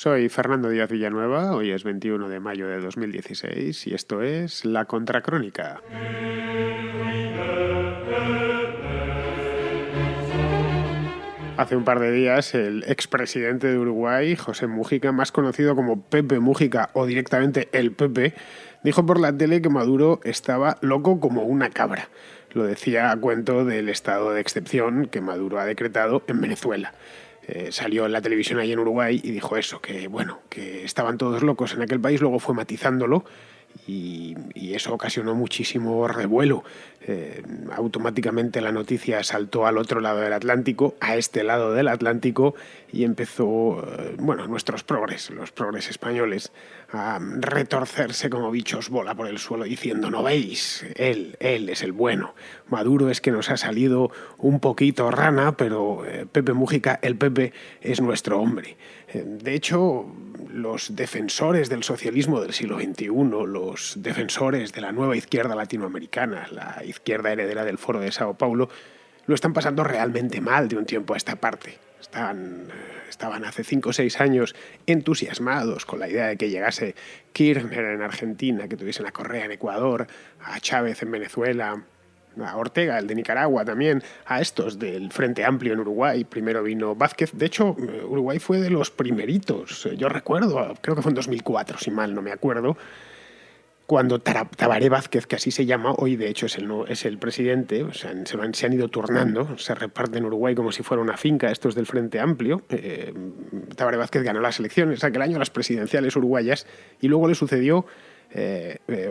Soy Fernando Díaz Villanueva, hoy es 21 de mayo de 2016 y esto es La Contracrónica. Hace un par de días el expresidente de Uruguay, José Mújica, más conocido como Pepe Mújica o directamente el Pepe, dijo por la tele que Maduro estaba loco como una cabra. Lo decía a cuento del estado de excepción que Maduro ha decretado en Venezuela. Salió en la televisión ahí en Uruguay y dijo eso, que estaban todos locos en aquel país, luego fue matizándolo y eso ocasionó muchísimo revuelo. Automáticamente la noticia saltó al otro lado del Atlántico, a este lado del Atlántico, y empezó, los progres españoles, a retorcerse como bichos bola por el suelo diciendo: ¿no veis? Él es el bueno. Maduro es que nos ha salido un poquito rana, pero Pepe Mújica, el Pepe, es nuestro hombre. De hecho, los defensores del socialismo del siglo XXI, los defensores de la nueva izquierda latinoamericana, la izquierda heredera del Foro de Sao Paulo, lo están pasando realmente mal de un tiempo a esta parte. Estaban hace 5 o 6 años entusiasmados con la idea de que llegase Kirchner en Argentina, que tuviesen a Correa en Ecuador, a Chávez en Venezuela, a Ortega, el de Nicaragua también, a estos del Frente Amplio en Uruguay. Primero vino Vázquez. De hecho, Uruguay fue de los primeritos. Yo recuerdo, creo que fue en 2004, si mal no me acuerdo, cuando Tabaré Vázquez, que así se llama, hoy de hecho es el presidente, o sea, se han ido turnando, se reparten Uruguay como si fuera una finca, estos del Frente Amplio. Tabaré Vázquez ganó las elecciones aquel año, las presidenciales uruguayas, y luego le sucedió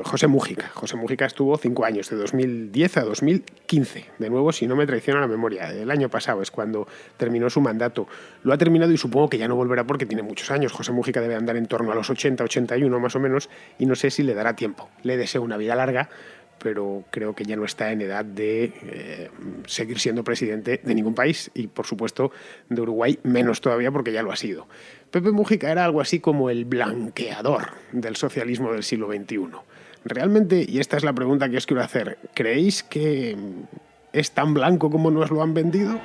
José Mújica. José Mújica estuvo 5 años, de 2010 a 2015. De nuevo, si no me traiciona la memoria, el año pasado es cuando terminó su mandato. Lo ha terminado y supongo que ya no volverá porque tiene muchos años. José Mújica debe andar en torno a los 80, 81 más o menos, y no sé si le dará tiempo. Le deseo una vida larga, pero creo que ya no está en edad de seguir siendo presidente de ningún país y, por supuesto, de Uruguay menos todavía porque ya lo ha sido. Pepe Mújica era algo así como el blanqueador del socialismo del siglo XXI. Realmente, y esta es la pregunta que os quiero hacer, ¿creéis que es tan blanco como nos lo han vendido?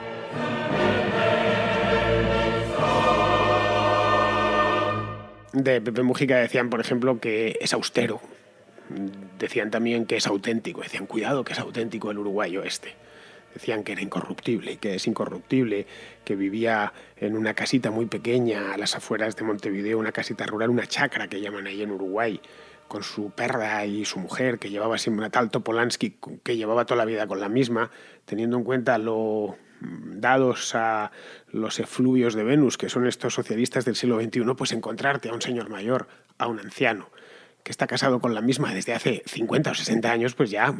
De Pepe Mújica decían, por ejemplo, que es austero. Decían también que es auténtico. Decían, cuidado, que es auténtico el uruguayo este. Decían que era incorruptible, que es incorruptible, que vivía en una casita muy pequeña a las afueras de Montevideo, una casita rural, una chacra que llaman ahí en Uruguay, con su perra y su mujer, que llevaba siempre una tal Topolansky, que llevaba toda la vida con la misma, teniendo en cuenta lo dados a los efluvios de Venus, que son estos socialistas del siglo XXI, pues encontrarte a un señor mayor, a un anciano, que está casado con la misma desde hace 50 o 60 años, pues ya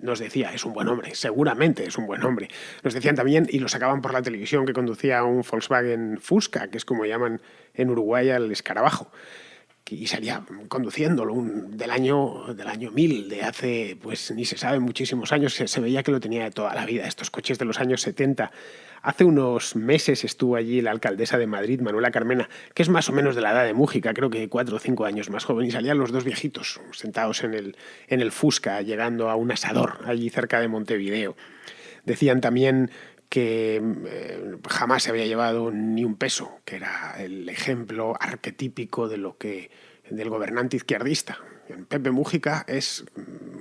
nos decía, es un buen hombre, seguramente es un buen hombre. Nos decían también, y lo sacaban por la televisión, que conducía un Volkswagen Fusca, que es como llaman en Uruguay al escarabajo, y salía conduciéndolo del año 1000, de hace, pues ni se sabe, muchísimos años. Se veía que lo tenía de toda la vida, estos coches de los años 70. Hace unos meses estuvo allí la alcaldesa de Madrid, Manuela Carmena, que es más o menos de la edad de Mújica, creo que 4 o 5 años más joven, y salían los dos viejitos sentados en el Fusca, llegando a un asador allí cerca de Montevideo. Decían también que jamás se había llevado ni un peso, que era el ejemplo arquetípico del gobernante izquierdista. Pepe Mújica es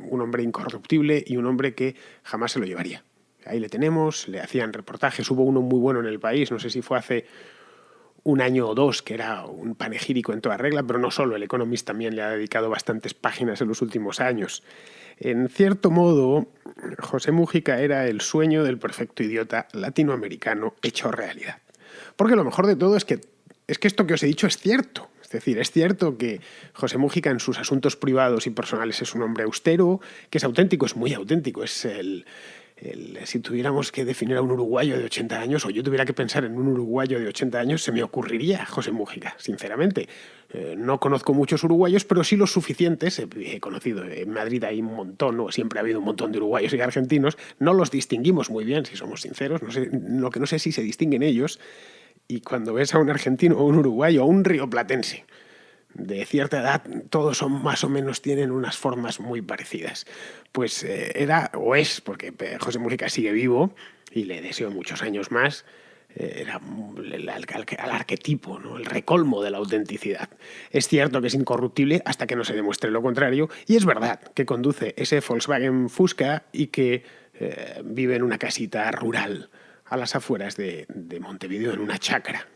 un hombre incorruptible y un hombre que jamás se lo llevaría. Ahí le tenemos, le hacían reportajes, hubo uno muy bueno en El País, no sé si fue hace un año o dos, que era un panegírico en toda regla, pero no solo, el Economist también le ha dedicado bastantes páginas en los últimos años. En cierto modo, José Mújica era el sueño del perfecto idiota latinoamericano hecho realidad. Porque lo mejor de todo es que esto que os he dicho es cierto. Es decir, es cierto que José Mújica en sus asuntos privados y personales es un hombre austero, que es auténtico, es muy auténtico, es si tuviéramos que definir a un uruguayo de 80 años, o yo tuviera que pensar en un uruguayo de 80 años, se me ocurriría José Mújica, sinceramente. No conozco muchos uruguayos, pero sí los suficientes. He conocido, en Madrid hay un montón, o siempre ha habido un montón de uruguayos y argentinos. No los distinguimos muy bien, si somos sinceros. Lo que no sé si se distinguen ellos. Y cuando ves a un argentino o un uruguayo o un rioplatense de cierta edad, todos son más o menos, tienen unas formas muy parecidas. Pues era o es, porque José Mújica sigue vivo y le deseo muchos años más, era el arquetipo, ¿no? El recolmo de la autenticidad. Es cierto que es incorruptible hasta que no se demuestre lo contrario, y es verdad que conduce ese Volkswagen Fusca y que vive en una casita rural a las afueras de Montevideo, en una chacra,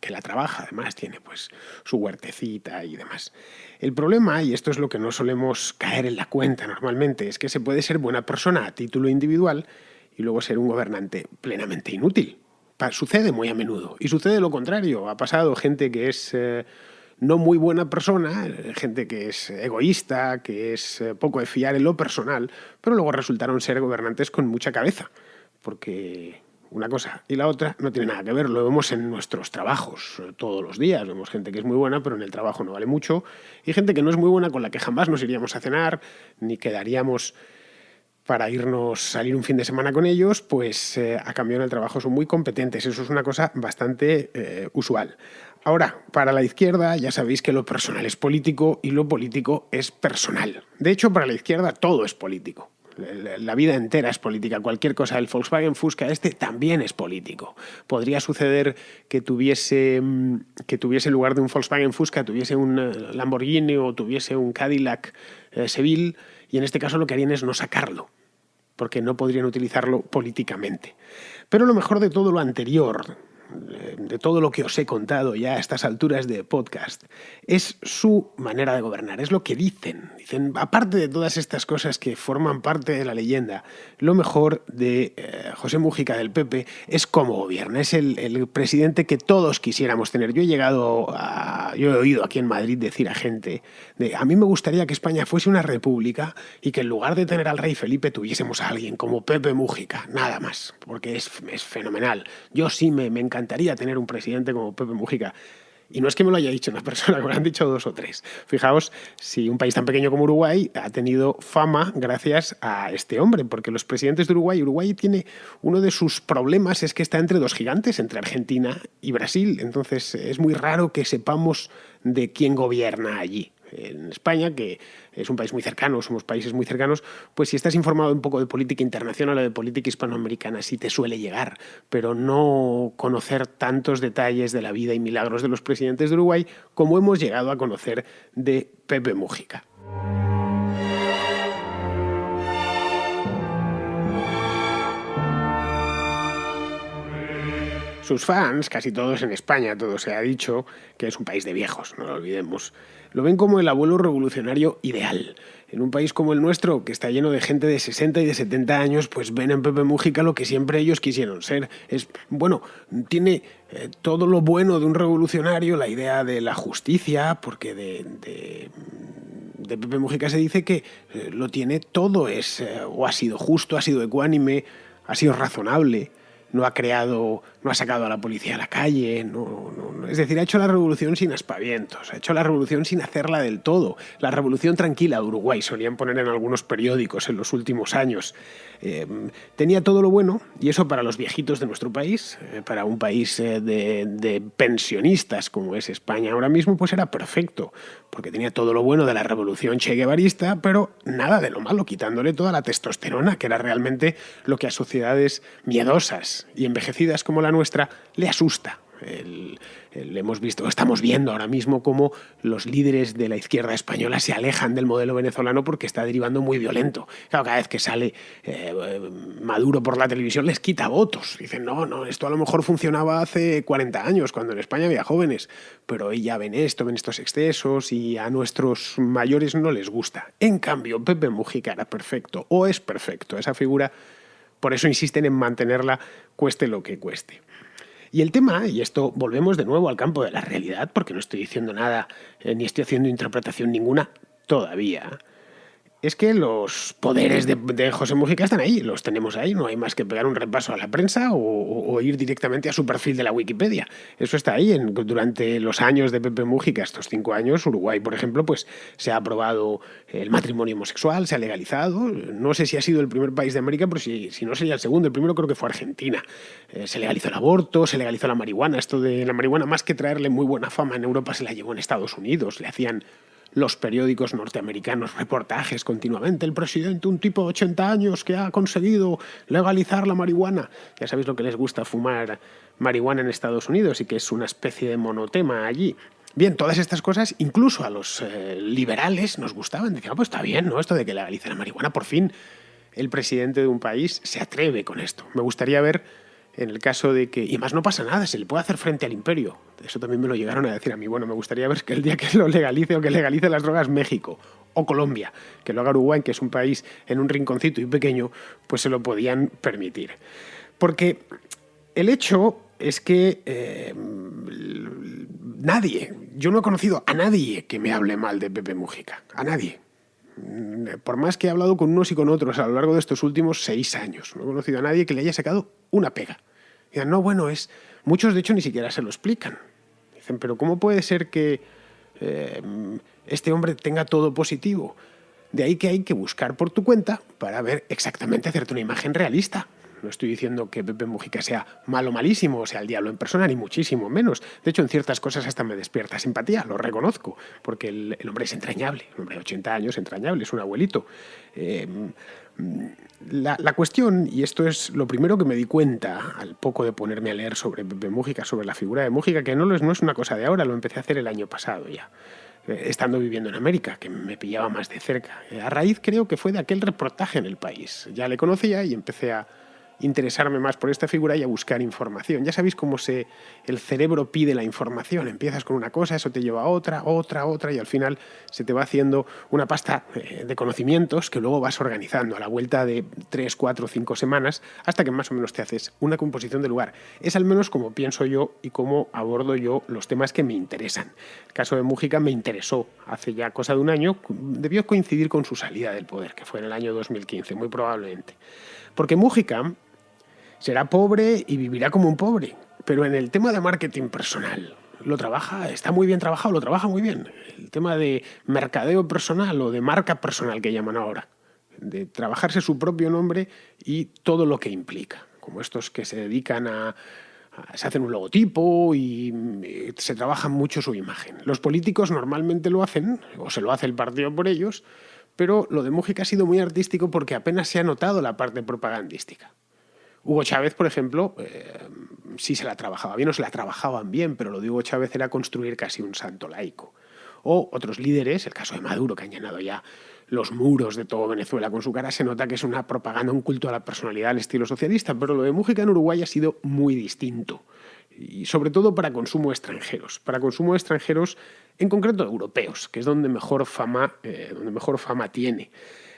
que la trabaja, además tiene pues su huertecita y demás. El problema, y esto es lo que no solemos caer en la cuenta normalmente, es que se puede ser buena persona a título individual y luego ser un gobernante plenamente inútil. Sucede muy a menudo, y sucede lo contrario. Ha pasado gente que es no muy buena persona, gente que es egoísta, que es poco de fiar en lo personal, pero luego resultaron ser gobernantes con mucha cabeza, porque una cosa y la otra no tiene nada que ver. Lo vemos en nuestros trabajos todos los días. Vemos gente que es muy buena, pero en el trabajo no vale mucho, y gente que no es muy buena, con la que jamás nos iríamos a cenar, ni quedaríamos para salir un fin de semana con ellos, pues a cambio en el trabajo son muy competentes. Eso es una cosa bastante usual. Ahora, para la izquierda ya sabéis que lo personal es político y lo político es personal. De hecho, para la izquierda todo es político. La vida entera es política. Cualquier cosa. El Volkswagen Fusca también es político. Podría suceder que tuviese en lugar de un Volkswagen Fusca, tuviese un Lamborghini o tuviese un Cadillac Seville, y en este caso lo que harían es no sacarlo, porque no podrían utilizarlo políticamente. Pero lo mejor de todo lo anterior, de todo lo que os he contado ya a estas alturas de podcast, es su manera de gobernar, es lo que dicen. Dicen, aparte de todas estas cosas que forman parte de la leyenda, lo mejor de José Mújica del PP es cómo gobierna. Es el presidente que todos quisiéramos tener. Yo he oído aquí en Madrid decir a gente, a mí me gustaría que España fuese una república y que en lugar de tener al rey Felipe tuviésemos a alguien como Pepe Mújica, nada más, porque es fenomenal. Yo sí me encantaría tener un presidente como Pepe Mújica. Y no es que me lo haya dicho una persona, me lo han dicho 2 o 3. Fijaos si un país tan pequeño como Uruguay ha tenido fama gracias a este hombre, porque los presidentes de Uruguay tiene uno de sus problemas, es que está entre 2 gigantes, entre Argentina y Brasil. Entonces es muy raro que sepamos de quién gobierna allí. En España, que es un país muy cercano, somos países muy cercanos, pues si estás informado un poco de política internacional o de política hispanoamericana, sí te suele llegar, pero no conocer tantos detalles de la vida y milagros de los presidentes de Uruguay como hemos llegado a conocer de Pepe Mújica. Sus fans, casi todos en España, todo se ha dicho, que es un país de viejos, no lo olvidemos. Lo ven como el abuelo revolucionario ideal. En un país como el nuestro, que está lleno de gente de 60 y de 70 años, pues ven en Pepe Mújica lo que siempre ellos quisieron ser. Tiene todo lo bueno de un revolucionario, la idea de la justicia, porque de Pepe Mújica se dice que lo tiene todo, o ha sido justo, ha sido ecuánime, ha sido razonable. No ha sacado a la policía a la calle, es decir, ha hecho la revolución sin aspavientos, ha hecho la revolución sin hacerla del todo. La revolución tranquila de Uruguay, solían poner en algunos periódicos en los últimos años. Tenía todo lo bueno, y eso para los viejitos de nuestro país, para un país de pensionistas como es España ahora mismo, pues era perfecto, porque tenía todo lo bueno de la revolución cheguevarista, pero nada de lo malo, quitándole toda la testosterona, que era realmente lo que a sociedades miedosas y envejecidas como la nuestra le asusta. Estamos viendo ahora mismo cómo los líderes de la izquierda española se alejan del modelo venezolano porque está derivando muy violento. Claro, cada vez que sale Maduro por la televisión les quita votos. Dicen, no, esto a lo mejor funcionaba hace 40 años, cuando en España había jóvenes, pero hoy ya ven estos excesos y a nuestros mayores no les gusta. En cambio, Pepe Mújica era perfecto, o es perfecto, esa figura. Por eso insisten en mantenerla cueste lo que cueste. Y el tema, y esto volvemos de nuevo al campo de la realidad, porque no estoy diciendo nada, ni estoy haciendo interpretación ninguna todavía, es que los poderes de José Mújica están ahí, los tenemos ahí, no hay más que pegar un repaso a la prensa o ir directamente a su perfil de la Wikipedia. Eso está ahí. Durante los años de Pepe Mújica, estos 5 años, Uruguay, por ejemplo, pues se ha aprobado el matrimonio homosexual, se ha legalizado. No sé si ha sido el primer país de América, pero si no sería el segundo. El primero creo que fue Argentina. Se legalizó el aborto, se legalizó la marihuana. Esto de la marihuana, más que traerle muy buena fama en Europa, se la llevó en Estados Unidos. Le hacían los periódicos norteamericanos, reportajes continuamente, el presidente, un tipo de 80 años que ha conseguido legalizar la marihuana. Ya sabéis lo que les gusta fumar marihuana en Estados Unidos y que es una especie de monotema allí. Bien, todas estas cosas, incluso a los liberales nos gustaban. Decían, pues está bien, ¿no? Esto de que legalice la marihuana, por fin el presidente de un país se atreve con esto. Me gustaría ver, en el caso de que... Y más no pasa nada, se le puede hacer frente al imperio. Eso también me lo llegaron a decir a mí. Bueno, me gustaría ver que el día que lo legalice o que legalice las drogas México o Colombia, que lo haga Uruguay, que es un país en un rinconcito y pequeño, pues se lo podían permitir. Porque el hecho es que yo no he conocido a nadie que me hable mal de Pepe Mujica, a nadie. Por más que he hablado con unos y con otros a lo largo de estos últimos 6 años, no he conocido a nadie que le haya sacado una pega. Dicen, no, bueno, muchos de hecho ni siquiera se lo explican. Dicen, pero ¿cómo puede ser que este hombre tenga todo positivo? De ahí que hay que buscar por tu cuenta para ver exactamente, hacerte una imagen realista. No estoy diciendo que Pepe Mujica sea malo, malísimo, o sea el diablo en persona, ni muchísimo menos. De hecho, en ciertas cosas hasta me despierta simpatía, lo reconozco, porque el hombre es entrañable, el hombre de 80 años entrañable, es un abuelito. La cuestión, y esto es lo primero que me di cuenta al poco de ponerme a leer sobre Pepe Mujica, sobre la figura de Mujica, que no es una cosa de ahora, lo empecé a hacer el año pasado ya, estando viviendo en América, que me pillaba más de cerca. A raíz creo que fue de aquel reportaje en El País. Ya le conocía y empecé a interesarme más por esta figura y a buscar información. Ya sabéis cómo el cerebro pide la información. Empiezas con una cosa, eso te lleva a otra, y al final se te va haciendo una pasta de conocimientos que luego vas organizando a la vuelta de 3, 4, 5 semanas hasta que más o menos te haces una composición de lugar. Es al menos como pienso yo y cómo abordo yo los temas que me interesan. El caso de Mujica me interesó hace ya cosa de un año. Debió coincidir con su salida del poder, que fue en el año 2015, muy probablemente. Porque Mujica será pobre y vivirá como un pobre, pero en el tema de marketing personal está muy bien trabajado, lo trabaja muy bien. El tema de mercadeo personal o de marca personal que llaman ahora, de trabajarse su propio nombre y todo lo que implica, como estos que se dedican se hacen un logotipo y se trabaja mucho su imagen. Los políticos normalmente lo hacen, o se lo hace el partido por ellos, pero lo de Mujica ha sido muy artístico porque apenas se ha notado la parte propagandística. Hugo Chávez, por ejemplo, sí se la trabajaba bien o se la trabajaban bien, pero lo de Hugo Chávez era construir casi un santo laico. O otros líderes, el caso de Maduro, que han llenado ya los muros de todo Venezuela con su cara, se nota que es una propaganda, un culto a la personalidad al estilo socialista, pero lo de Mujica en Uruguay ha sido muy distinto. Y sobre todo para consumo extranjeros en concreto europeos, que es donde mejor fama tiene.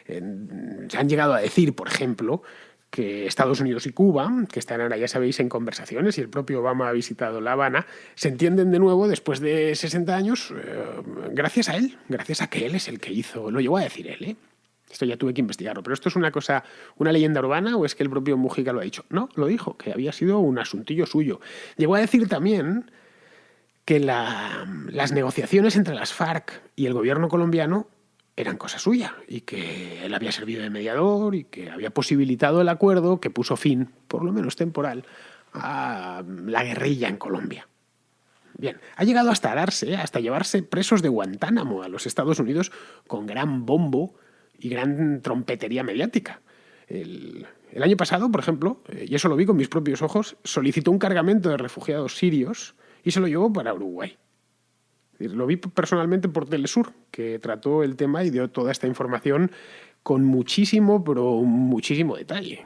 Se han llegado a decir, por ejemplo, que Estados Unidos y Cuba, que están ahora, ya sabéis, en conversaciones, y el propio Obama ha visitado La Habana, se entienden de nuevo después de 60 años gracias a él, gracias a que él es el que hizo, lo llegó a decir él, Esto ya tuve que investigarlo, pero ¿esto es una leyenda urbana o es que el propio Mujica lo ha dicho? No, lo dijo, que había sido un asuntillo suyo. Llegó a decir también que las negociaciones entre las FARC y el gobierno colombiano eran cosa suya y que él había servido de mediador y que había posibilitado el acuerdo que puso fin, por lo menos temporal, a la guerrilla en Colombia. Bien, ha llegado hasta llevarse presos de Guantánamo a los Estados Unidos con gran bombo y gran trompetería mediática. El año pasado, por ejemplo, y eso lo vi con mis propios ojos, solicitó un cargamento de refugiados sirios y se lo llevó para Uruguay. Lo vi personalmente por Telesur, que trató el tema y dio toda esta información con muchísimo, pero muchísimo detalle.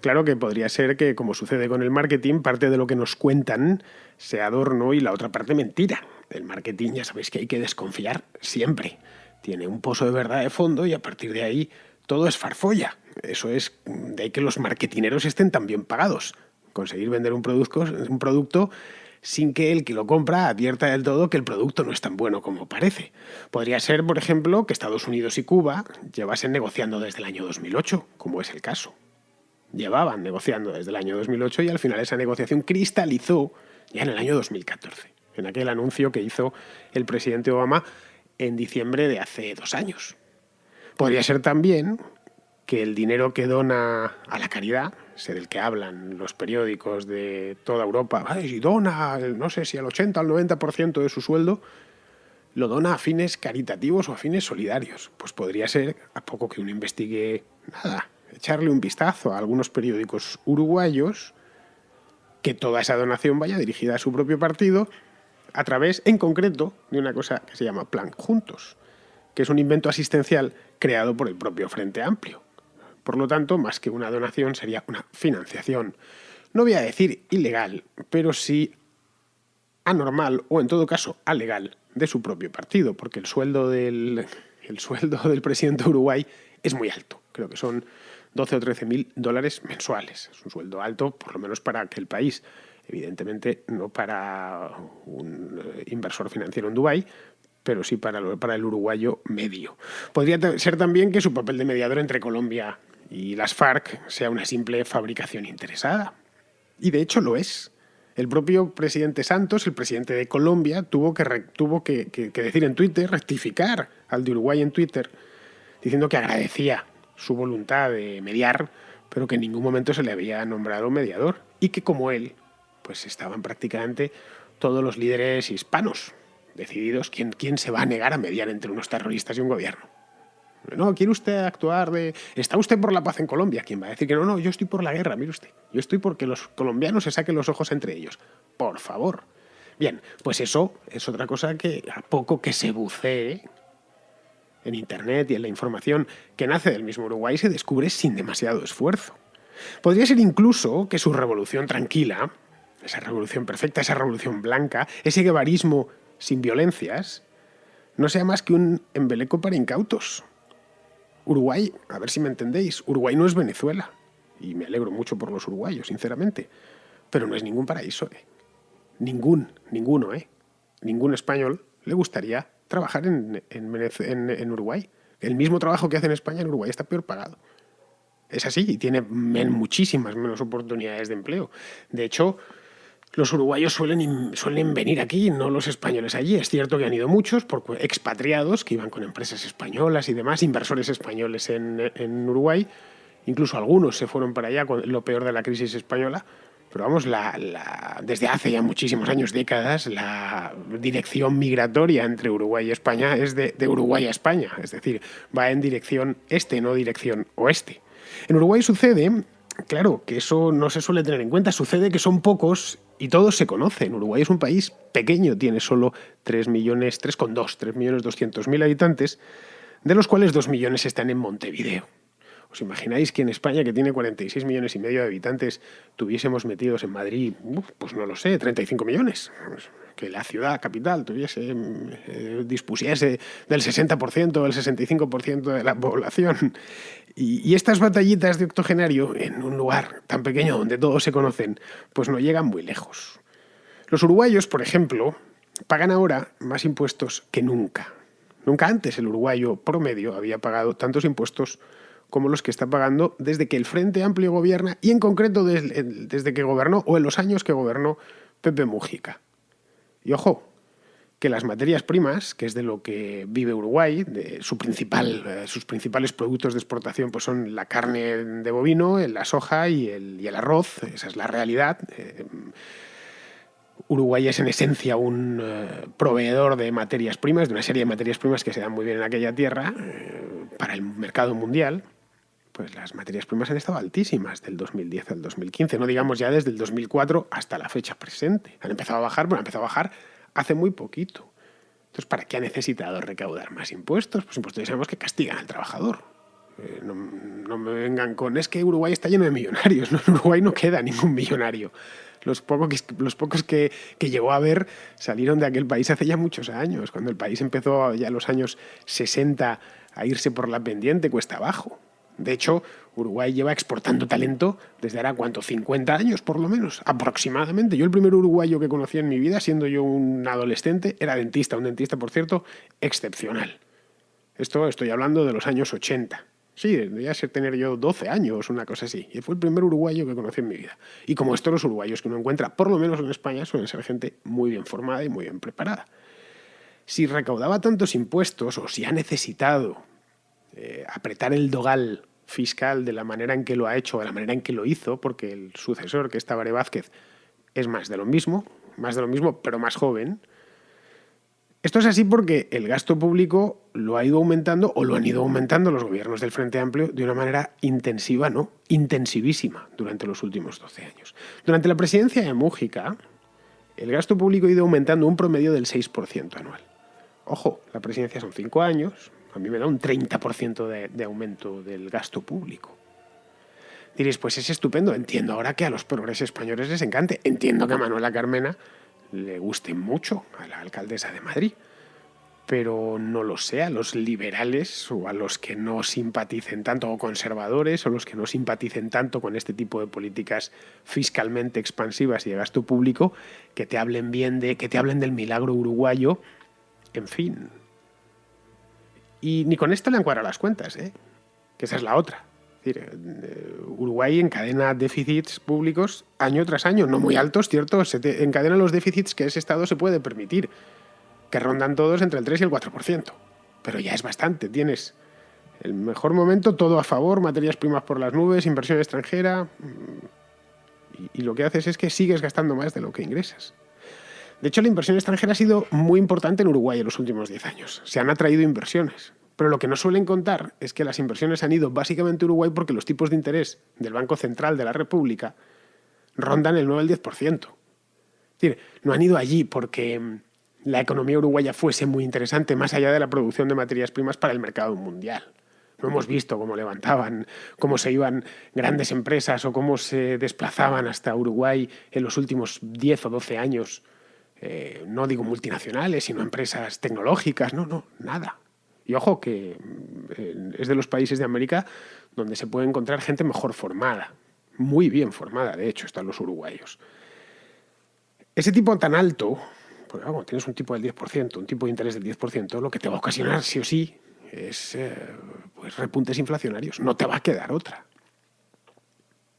Claro que podría ser que, como sucede con el marketing, parte de lo que nos cuentan sea adorno y la otra parte mentira. El marketing ya sabéis que hay que desconfiar siempre. Tiene un pozo de verdad de fondo y a partir de ahí todo es farfolla. Eso es de ahí que los marketineros estén tan bien pagados. Conseguir vender un producto sin que el que lo compra advierta del todo que el producto no es tan bueno como parece. Podría ser, por ejemplo, que Estados Unidos y Cuba llevasen negociando desde el año 2008, como es el caso. Llevaban negociando desde el año 2008 y al final esa negociación cristalizó ya en el año 2014, en aquel anuncio que hizo el presidente Obama en diciembre de hace 2 años. Podría ser también que el dinero que dona a la caridad, ese del que hablan los periódicos de toda Europa, y dona, no sé si al 80 o al 90% de su sueldo, lo dona a fines caritativos o a fines solidarios. Pues podría ser, a poco que uno investigue nada, echarle un vistazo a algunos periódicos uruguayos, que toda esa donación vaya dirigida a su propio partido a través, en concreto, de una cosa que se llama Plan Juntos, que es un invento asistencial creado por el propio Frente Amplio. Por lo tanto, más que una donación, sería una financiación. No voy a decir ilegal, pero sí anormal o, en todo caso, alegal de su propio partido, porque el sueldo del presidente de Uruguay es muy alto. Creo que son 12 o 13 mil dólares mensuales. Es un sueldo alto, por lo menos para aquel país. Evidentemente, no para un inversor financiero en Dubái, pero sí para el uruguayo medio. Podría ser también que su papel de mediador entre Colombia y las FARC sea una simple fabricación interesada. Y de hecho lo es. El propio presidente Santos, el presidente de Colombia, tuvo que decir en Twitter, rectificar al de Uruguay en Twitter, diciendo que agradecía su voluntad de mediar, pero que en ningún momento se le había nombrado mediador. Y que como él, pues estaban prácticamente todos los líderes hispanos decididos. ¿Quién se va a negar a mediar entre unos terroristas y un gobierno? No, ¿quiere usted actuar de... ¿Está usted por la paz en Colombia? ¿Quién va a decir que no, yo estoy por la guerra, mire usted. Yo estoy porque los colombianos se saquen los ojos entre ellos. Por favor. Bien, pues eso es otra cosa que a poco que se bucee en Internet y en la información que nace del mismo Uruguay se descubre sin demasiado esfuerzo. Podría ser incluso que su revolución tranquila, esa revolución perfecta, esa revolución blanca, ese guevarismo sin violencias, no sea más que un embeleco para incautos. Uruguay, a ver si me entendéis, Uruguay no es Venezuela. Y me alegro mucho por los uruguayos, sinceramente. Pero no es ningún paraíso, ¿eh? Ninguno, ¿eh? Ningún español le gustaría trabajar en Uruguay. El mismo trabajo que hace en España, en Uruguay está peor pagado. Es así y tiene muchísimas menos oportunidades de empleo. De hecho, los uruguayos suelen venir aquí, no los españoles allí. Es cierto que han ido muchos expatriados que iban con empresas españolas y demás, inversores españoles en Uruguay. Incluso algunos se fueron para allá con lo peor de la crisis española. Pero vamos, desde hace ya muchísimos años, décadas, la dirección migratoria entre Uruguay y España es de Uruguay a España. Es decir, va en dirección este, no dirección oeste. En Uruguay sucede, claro, que eso no se suele tener en cuenta. Sucede que son pocos y todos se conocen. Uruguay es un país pequeño, tiene solo 3.200.000 habitantes, de los cuales 2 millones están en Montevideo. ¿Os imagináis que en España, que tiene 46 millones y medio de habitantes, tuviésemos metidos en Madrid, pues no lo sé, 35 millones? Que la ciudad capital dispusiese del 60% o del 65% de la población. Y estas batallitas de octogenario en un lugar tan pequeño donde todos se conocen, pues no llegan muy lejos. Los uruguayos, por ejemplo, pagan ahora más impuestos que nunca. Nunca antes el uruguayo promedio había pagado tantos impuestos como los que está pagando desde que el Frente Amplio gobierna, y en concreto desde que gobernó, o en los años que gobernó Pepe Mujica. Y ojo, que las materias primas, que es de lo que vive Uruguay, sus principales productos de exportación pues son la carne de bovino, la soja y el arroz. Esa es la realidad. Uruguay es en esencia un proveedor de materias primas, de una serie de materias primas que se dan muy bien en aquella tierra para el mercado mundial. Pues las materias primas han estado altísimas del 2010 al 2015, no digamos ya desde el 2004 hasta la fecha presente. Han empezado a bajar hace muy poquito. Entonces, ¿para qué ha necesitado recaudar más impuestos? Pues impuestos ya sabemos que castigan al trabajador. No me vengan con, es que Uruguay está lleno de millonarios. No, en Uruguay no queda ningún millonario. Los pocos que llegó a ver salieron de aquel país hace ya muchos años, cuando el país empezó ya en los años 60 a irse por la pendiente cuesta abajo. De hecho, Uruguay lleva exportando talento desde ahora, ¿cuánto? 50 años, por lo menos, aproximadamente. Yo el primer uruguayo que conocí en mi vida, siendo yo un adolescente, era dentista. Un dentista, por cierto, excepcional. Esto estoy hablando de los años 80. Sí, debería ser tener yo 12 años, una cosa así. Y fue el primer uruguayo que conocí en mi vida. Y como estos los uruguayos que uno encuentra, por lo menos en España, suelen ser gente muy bien formada y muy bien preparada. Si recaudaba tantos impuestos, o si ha necesitado apretar el dogal fiscal de la manera en que lo ha hecho, de la manera en que lo hizo, porque el sucesor, que es Tabaré Vázquez, es más de lo mismo, pero más joven. Esto es así porque el gasto público lo ha ido aumentando, o lo han ido aumentando los gobiernos del Frente Amplio de una manera intensiva, ¿no? Intensivísima durante los últimos 12 años. Durante la presidencia de Mújica, el gasto público ha ido aumentando un promedio del 6% anual. Ojo, la presidencia son 5 años, a mí me da un 30% de aumento del gasto público. Diréis, pues es estupendo, entiendo ahora que a los progres españoles les encante, entiendo que a Manuela Carmena le guste mucho, a la alcaldesa de Madrid, pero no lo sé, a los liberales o a los que no simpaticen tanto, o conservadores, o los que no simpaticen tanto con este tipo de políticas fiscalmente expansivas y de gasto público, que te hablen que te hablen del milagro uruguayo, en fin. Y ni con esto le han cuadrado las cuentas, que esa es la otra. Es decir, Uruguay encadena déficits públicos año tras año, no muy altos, ¿cierto? Encadena los déficits que ese Estado se puede permitir, que rondan todos entre el 3 y el 4%. Pero ya es bastante. Tienes el mejor momento, todo a favor, materias primas por las nubes, inversión extranjera, y lo que haces es que sigues gastando más de lo que ingresas. De hecho, la inversión extranjera ha sido muy importante en Uruguay en los últimos 10 años. Se han atraído inversiones. Pero lo que no suelen contar es que las inversiones han ido básicamente a Uruguay porque los tipos de interés del Banco Central de la República rondan el 9 al 10%. Es decir, no han ido allí porque la economía uruguaya fuese muy interesante más allá de la producción de materias primas para el mercado mundial. No hemos visto cómo levantaban, cómo se iban grandes empresas o cómo se desplazaban hasta Uruguay en los últimos 10 o 12 años. No digo multinacionales, sino empresas tecnológicas. No, nada. Y ojo que es de los países de América donde se puede encontrar gente mejor formada, muy bien formada, de hecho, están los uruguayos. Ese tipo tan alto, porque cuando tienes un tipo del 10%, un tipo de interés del 10%, lo que te va a ocasionar sí o sí es pues repuntes inflacionarios. No te va a quedar otra.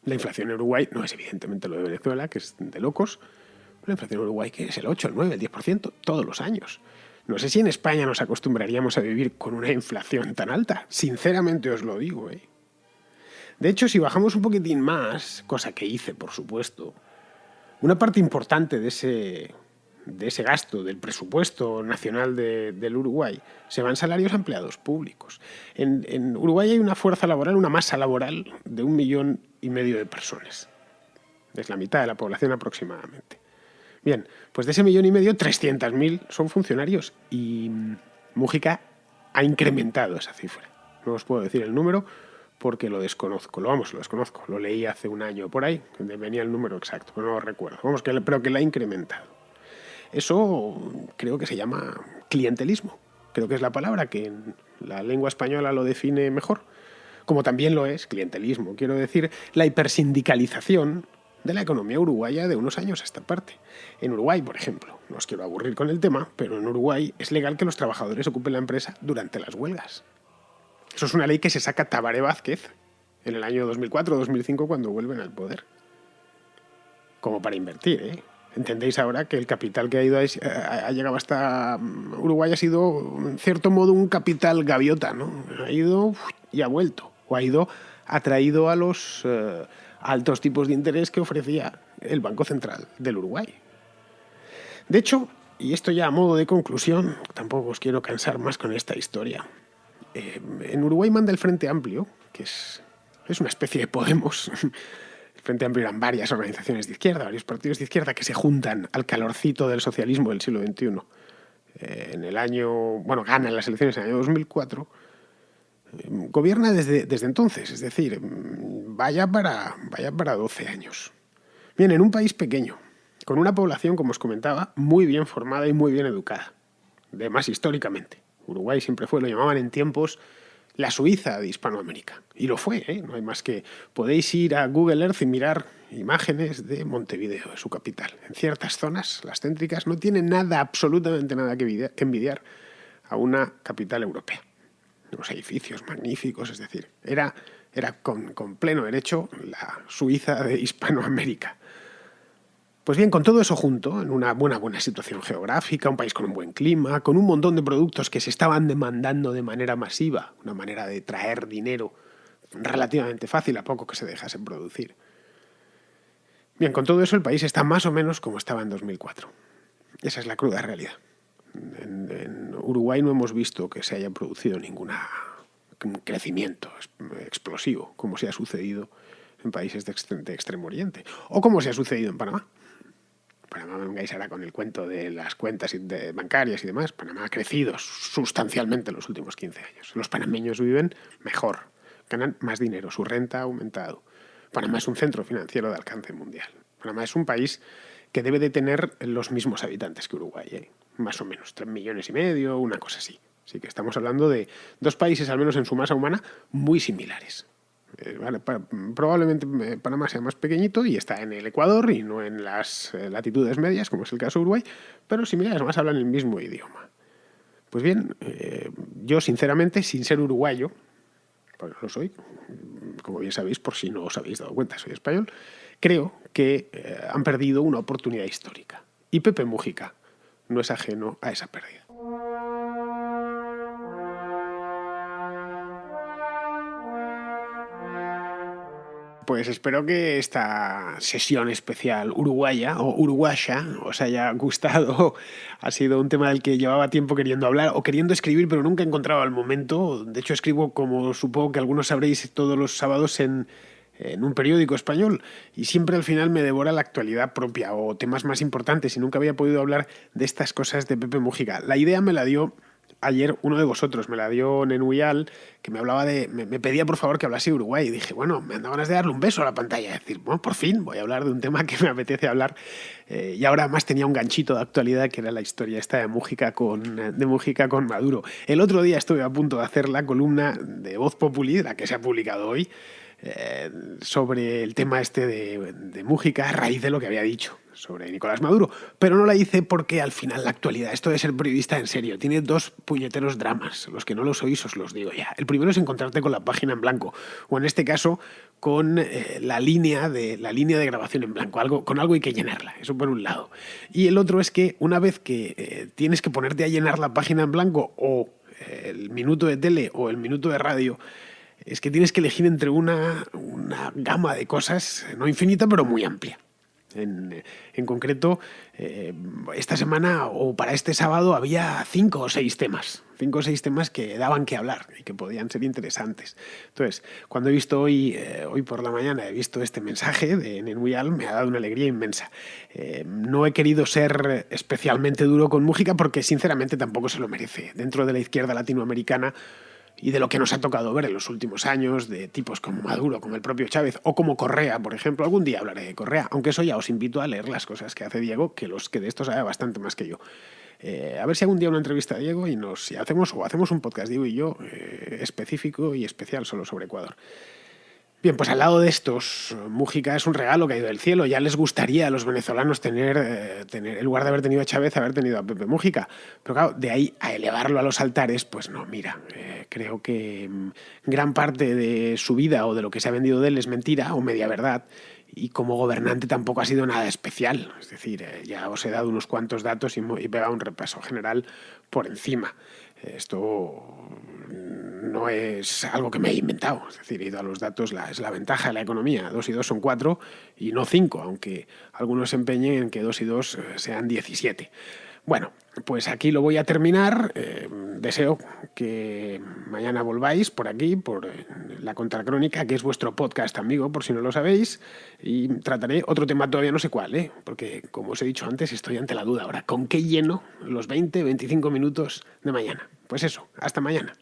La inflación en Uruguay no es evidentemente lo de Venezuela, que es de locos, pero la inflación en Uruguay que es el 8, el 9, el 10% todos los años. No sé si en España nos acostumbraríamos a vivir con una inflación tan alta. Sinceramente os lo digo, De hecho, si bajamos un poquitín más, cosa que hice, por supuesto, una parte importante de ese gasto, del presupuesto nacional del Uruguay, se va en salarios a empleados públicos. En Uruguay hay una fuerza laboral, una masa laboral de 1,5 millones de personas. Es la mitad de la población aproximadamente. Bien, pues de ese 1,5 millones, 300.000 son funcionarios y Mújica ha incrementado esa cifra. No os puedo decir el número porque lo desconozco. Lo desconozco. Lo leí hace un año por ahí, que venía el número exacto, pero no lo recuerdo. Pero que la ha incrementado. Eso creo que se llama clientelismo. Creo que es la palabra que en la lengua española lo define mejor. Como también lo es, clientelismo, quiero decir, la hipersindicalización de la economía uruguaya de unos años a esta parte. En Uruguay, por ejemplo, no os quiero aburrir con el tema, pero en Uruguay es legal que los trabajadores ocupen la empresa durante las huelgas. Eso es una ley que se saca Tabaré Vázquez en el año 2004 o 2005 cuando vuelven al poder. Como para invertir, Entendéis ahora que el capital que ha llegado hasta Uruguay ha sido, en cierto modo, un capital gaviota, ¿no? Ha ido y ha vuelto. O ha traído a los altos tipos de interés que ofrecía el Banco Central del Uruguay. De hecho, y esto ya a modo de conclusión, tampoco os quiero cansar más con esta historia, en Uruguay manda el Frente Amplio, que es una especie de Podemos. El Frente Amplio eran varias organizaciones de izquierda, varios partidos de izquierda que se juntan al calorcito del socialismo del siglo XXI. Ganan las elecciones en el año 2004. Gobierna desde entonces, es decir, vaya para 12 años. Bien, en un país pequeño, con una población, como os comentaba, muy bien formada y muy bien educada. Además, históricamente. Uruguay siempre fue, lo llamaban en tiempos, la Suiza de Hispanoamérica. Y lo fue, no hay más que... Podéis ir a Google Earth y mirar imágenes de Montevideo, de su capital. En ciertas zonas, las céntricas, no tienen nada, absolutamente nada que envidiar a una capital europea. Los edificios magníficos, es decir, era con pleno derecho la Suiza de Hispanoamérica. Pues bien, con todo eso junto, en una buena situación geográfica, un país con un buen clima, con un montón de productos que se estaban demandando de manera masiva, una manera de traer dinero relativamente fácil a poco que se dejase producir. Bien, con todo eso el país está más o menos como estaba en 2004. Esa es la cruda realidad. En Uruguay no hemos visto que se haya producido ningún crecimiento explosivo, como se ha sucedido en países de Extremo Oriente, o como se ha sucedido en Panamá. Panamá, vengáis ahora con el cuento de las cuentas bancarias y demás. Panamá ha crecido sustancialmente en los últimos 15 años. Los panameños viven mejor, ganan más dinero, su renta ha aumentado. Panamá es un centro financiero de alcance mundial. Panamá es un país que debe de tener los mismos habitantes que Uruguay, más o menos, 3,5 millones, una cosa así. Así que estamos hablando de dos países, al menos en su masa humana, muy similares. Probablemente Panamá sea más pequeñito y está en el Ecuador y no en las latitudes medias, como es el caso de Uruguay, pero similares, además hablan el mismo idioma. Pues bien, yo sinceramente, sin ser uruguayo, porque no lo soy, como bien sabéis, por si no os habéis dado cuenta, soy español, creo que han perdido una oportunidad histórica. Y Pepe Múgica no es ajeno a esa pérdida. Pues espero que esta sesión especial uruguaya o uruguaya os haya gustado. Ha sido un tema del que llevaba tiempo queriendo hablar o queriendo escribir, pero nunca encontraba el momento. De hecho, escribo, como supongo que algunos sabréis, todos los sábados en un periódico español y siempre al final me devora la actualidad propia o temas más importantes y nunca había podido hablar de estas cosas de Pepe Múgica. La idea me la dio ayer uno de vosotros, me la dio Nenuyal, que me hablaba me pedía por favor que hablase de Uruguay y dije, bueno, me han dado ganas de darle un beso a la pantalla, decir, bueno, por fin voy a hablar de un tema que me apetece hablar y ahora además tenía un ganchito de actualidad que era la historia esta de Múgica con Maduro. El otro día estuve a punto de hacer la columna de Voz Populi, la que se ha publicado hoy, sobre el tema este de Múgica a raíz de lo que había dicho sobre Nicolás Maduro, pero no la hice porque al final la actualidad, esto de ser periodista en serio, tiene dos puñeteros dramas. Los que no los oís os los digo ya. El primero es encontrarte con la página en blanco, o en este caso con la línea de grabación en blanco, con algo hay que llenarla, eso por un lado. Y el otro es que una vez que tienes que ponerte a llenar la página en blanco o el minuto de tele o el minuto de radio, es que tienes que elegir entre una gama de cosas, no infinita, pero muy amplia. En concreto, esta semana o para este sábado había 5 o 6 temas que daban que hablar y que podían ser interesantes. Entonces, cuando he visto hoy por la mañana, he visto este mensaje de Nenuyal, me ha dado una alegría inmensa. No he querido ser especialmente duro con Múgica porque sinceramente tampoco se lo merece. Dentro de la izquierda latinoamericana y de lo que nos ha tocado ver en los últimos años, de tipos como Maduro, como el propio Chávez, o como Correa, por ejemplo. Algún día hablaré de Correa, aunque eso ya os invito a leer las cosas que hace Diego, que de esto sabe bastante más que yo. A ver si algún día una entrevista a Diego y hacemos un podcast, Diego y yo, específico y especial solo sobre Ecuador. Bien, pues al lado de estos, Múgica es un regalo caído del cielo. Ya les gustaría a los venezolanos tener, en lugar de haber tenido a Chávez, haber tenido a Pepe Múgica. Pero claro, de ahí a elevarlo a los altares, pues no, mira, creo que gran parte de su vida o de lo que se ha vendido de él es mentira o media verdad. Y como gobernante tampoco ha sido nada especial. Es decir, ya os he dado unos cuantos datos y he pegado un repaso general por encima. Esto no es algo que me he inventado. Es decir, he ido a los datos, es la ventaja de la economía. 2 y 2 son 4 y no 5, aunque algunos se empeñen en que 2 y 2 sean 17. Bueno, pues aquí lo voy a terminar. Deseo que mañana volváis por aquí, por La Contracrónica, que es vuestro podcast amigo, por si no lo sabéis, y trataré otro tema, todavía no sé cuál, porque como os he dicho antes, estoy ante la duda ahora. ¿Con qué lleno los 20-25 minutos de mañana? Pues eso, hasta mañana.